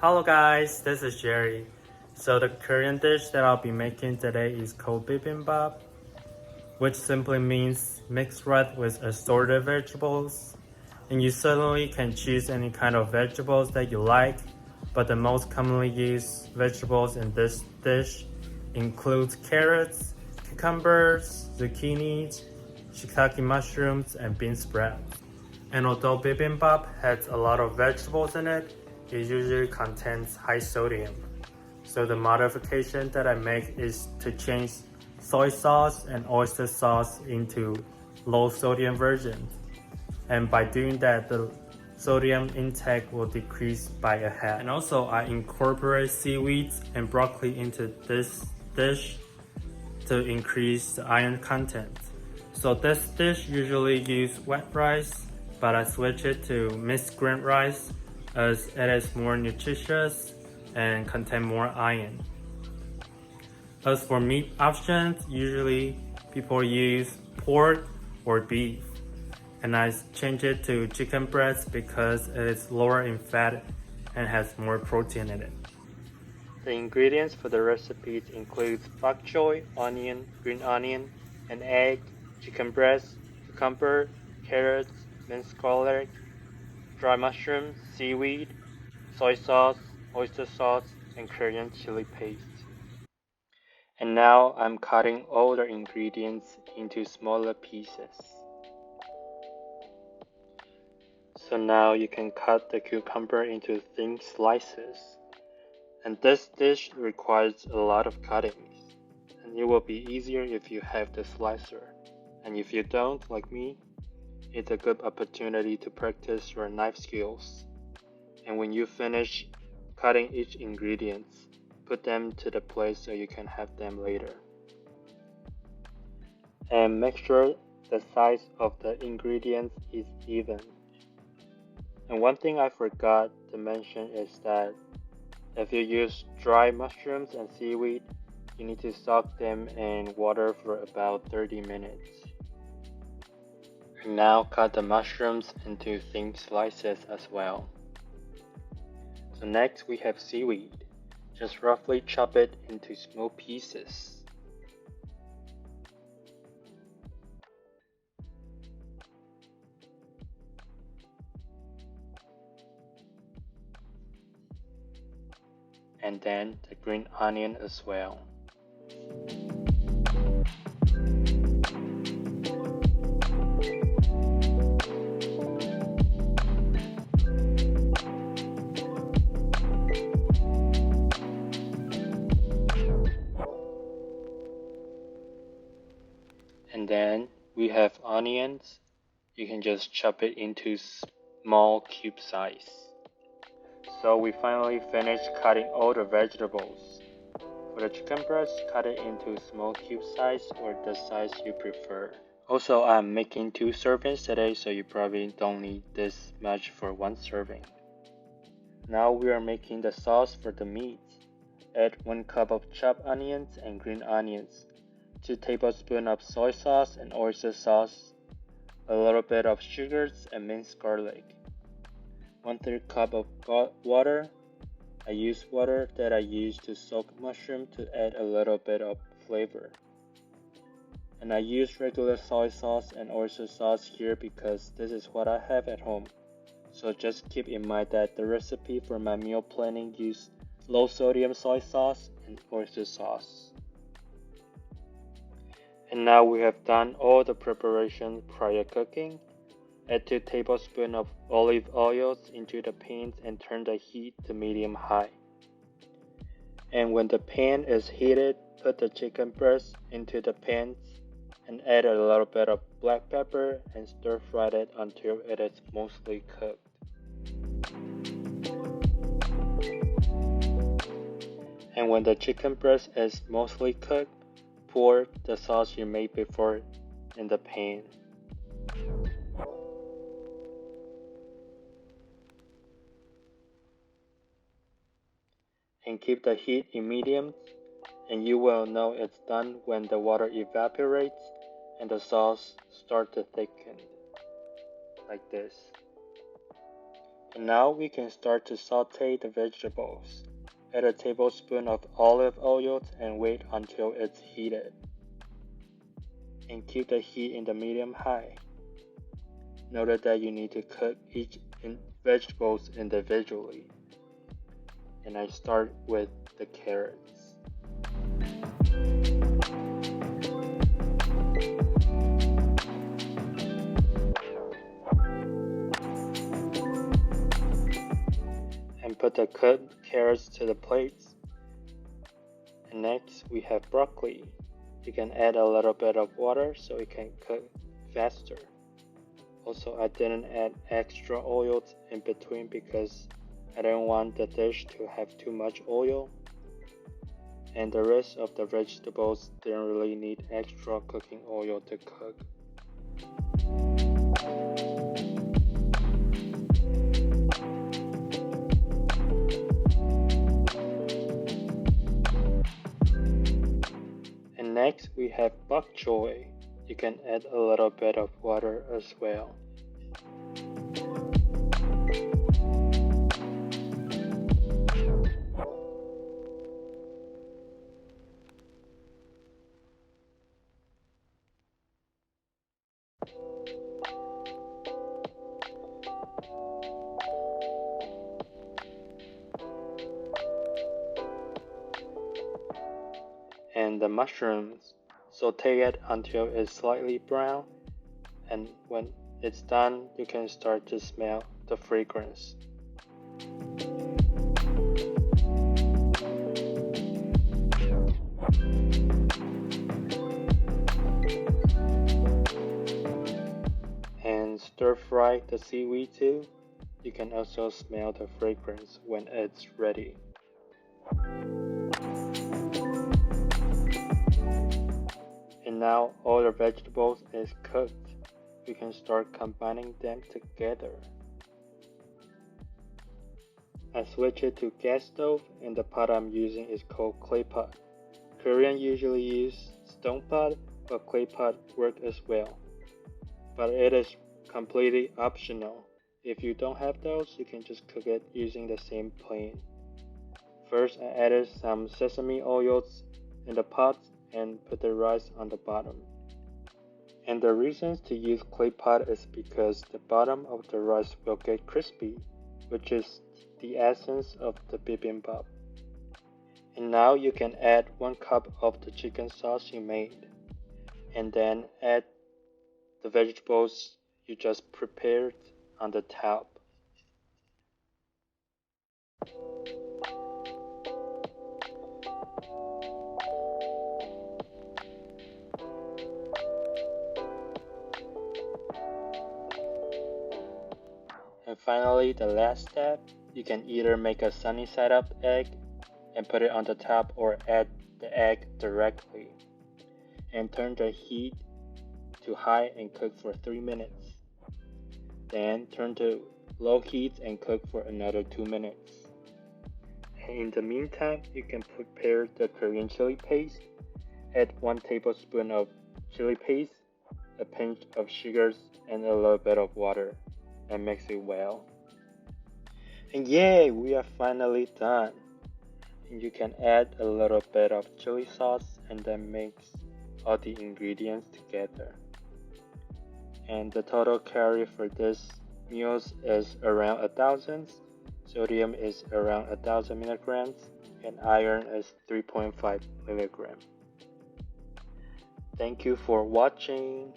Hello guys, this is Jerry. So the Korean dish that I'll be making today is called Bibimbap, which simply means mixed bread with assorted vegetables. And you certainly can choose any kind of vegetables that you like, but the most commonly used vegetables in this dish include carrots, cucumbers, zucchinis, shiitake mushrooms, and bean sprouts. And although bibimbap has a lot of vegetables in it, it usually contains high sodium. So the modification that I make is to change soy sauce and oyster sauce into low sodium versions. And by doing that, the sodium intake will decrease by a half. And also I incorporate seaweeds and broccoli into this dish to increase the iron content. So this dish usually use wet rice, but I switch it to mixed grain rice as it is more nutritious and contain more iron. As for meat options, usually people use pork or beef, and I change it to chicken breast because it is lower in fat and has more protein in it. The ingredients for the recipe include bok choy, onion, green onion, an egg, chicken breast, cucumber, carrots, minced garlic, dry mushrooms, seaweed, soy sauce, oyster sauce, and Korean chili paste. And now I'm cutting all the ingredients into smaller pieces. So now you can cut the cucumber into thin slices. And this dish requires a lot of cuttings, and it will be easier if you have the slicer. And if you don't, like me, it's a good opportunity to practice your knife skills. And when you finish cutting each ingredient, put them to the plate so you can have them later. And make sure the size of the ingredients is even. And one thing I forgot to mention is that if you use dry mushrooms and seaweed, you need to soak them in water for about 30 minutes. And now cut the mushrooms into thin slices as well. So next we have seaweed. Just roughly chop it into small pieces. And then the green onion as well. And then we have onions. You can just chop it into small cube size. So we finally finished cutting all the vegetables. For the chicken breast, cut it into small cube size or the size you prefer. Also, I'm making 2 servings today, so you probably don't need this much for 1 serving. Now we are making the sauce for the meat. Add 1 cup of chopped onions and green onions, 2 tablespoons of soy sauce and oyster sauce, a little bit of sugars and minced garlic, 1/3 cup of water. I use water that I use to soak mushroom to add a little bit of flavor. And I use regular soy sauce and oyster sauce here because this is what I have at home. So just keep in mind that the recipe for my meal planning use low sodium soy sauce and oyster sauce. And now we have done all the preparation prior cooking. Add 2 tablespoons of olive oil into the pan and turn the heat to medium-high. And when the pan is heated, put the chicken breast into the pan and add a little bit of black pepper and stir fry it until it is mostly cooked. And when the chicken breast is mostly cooked, pour the sauce you made before in the pan. And keep the heat in medium, and you will know it's done when the water evaporates and the sauce starts to thicken, like this. And now we can start to saute the vegetables. Add a tablespoon of olive oil and wait until it's heated. And keep the heat in the medium-high. Note that you need to cook each vegetables individually. And I start with the carrots. And put the cooked carrots to the plates. And next we have broccoli. You can add a little bit of water so it can cook faster. Also, I didn't add extra oil in between because I didn't want the dish to have too much oil. And the rest of the vegetables didn't really need extra cooking oil to cook. And next we have bok choy. You can add a little bit of water as well. And the mushrooms, saute it until it's slightly brown, and when it's done, you can start to smell the fragrance. And stir fry the seaweed too. You can also smell the fragrance when it's ready. And now all the vegetables is cooked. We can start combining them together. I switch it to gas stove, and the pot I'm using is called clay pot. Korean usually use stone pot, but clay pot work as well. But it is completely optional. If you don't have those, you can just cook it using the same pan. First, I added some sesame oils in the pot and put the rice on the bottom. And the reasons to use clay pot is because the bottom of the rice will get crispy, which is the essence of the bibimbap. And now you can add 1 cup of the chicken sauce you made, and then add the vegetables you just prepared on the top. And finally, the last step, you can either make a sunny side up egg and put it on the top, or add the egg directly. And turn the heat to high and cook for 3 minutes. Then turn to low heat and cook for another 2 minutes. And in the meantime, you can prepare the Korean chili paste. Add 1 tablespoon of chili paste, a pinch of sugars, and a little bit of water, and mix it well. And yay, we are finally done. And you can add a little bit of chili sauce and then mix all the ingredients together. And the total calorie for this meal is around 1,000. Sodium is around 1,000 milligrams, and iron is 3.5 milligrams. Thank you for watching.